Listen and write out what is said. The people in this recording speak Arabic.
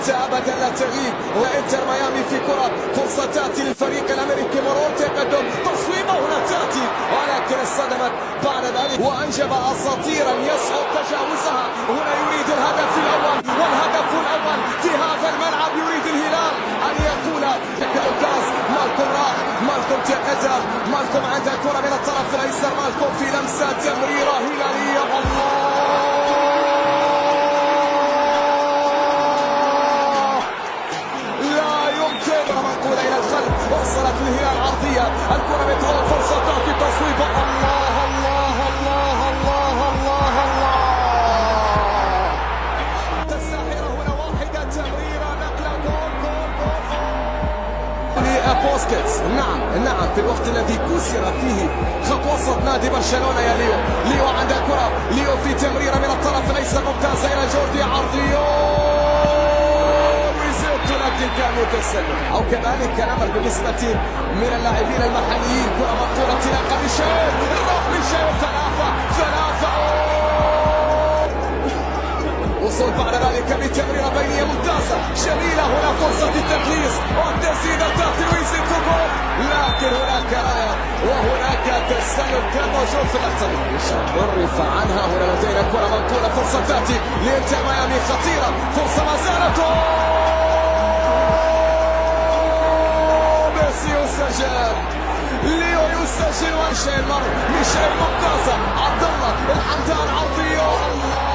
متى أبدا لا تغيب. وإنتر ميامي في كرة، فرصة تأتي للفريق الأمريكي، مرور تقدم، تصويبة هنا تأتي ولكن اصطدمت بعد ذلك وأنجب أساطيرا يصعب تجاوزها. هنا يريد الهدف الأول، والهدف الأول في هذا الملعب. يريد الهلال أن يقول كالكاس. مالكم راح، مالكم تقدم، مالكم عند الكرة من الطرف الأيسر، مالكم في لمسة تمريرة هلالية. الله منقولة إلى الخلف، وصلت الهلال عرضية، الكرة بتروح، فرصة تأتي، تصويبة. الله الله الله الله الله الله، الساحرة هنا واحدة، تمريرة، نقلة، جول جول جول بوسكيتس. نعم في الوقت الذي كسر فيه خط وسط نادي برشلونة يا ليو عند الكرة، ليو في تمريرة من الطرف ليس ممتازة إلى جوردي، عرضية كان متسلل او كذلك الامر بالنسبه من اللاعبين المحليين. كره منقوله انطلاقه بشيء، روح بشيء، ثلاثه وصول بعد ذلك بتمريره بينيه ممتازه جميله. هنا فرصه التقليص والتسديده تاتي لويس كوكو، لكن هناك رايه وهناك تسلل كان موجود في اللحظه الرفع عنها. هنا لدينا كره منقوله، فرصه تاتي لانتر ميامي خطيره، فرصه ما زالت، يسجل ليو، يسجل وانشيل مر ميشيل ممتازة، عبد الله الحمدان عرضية.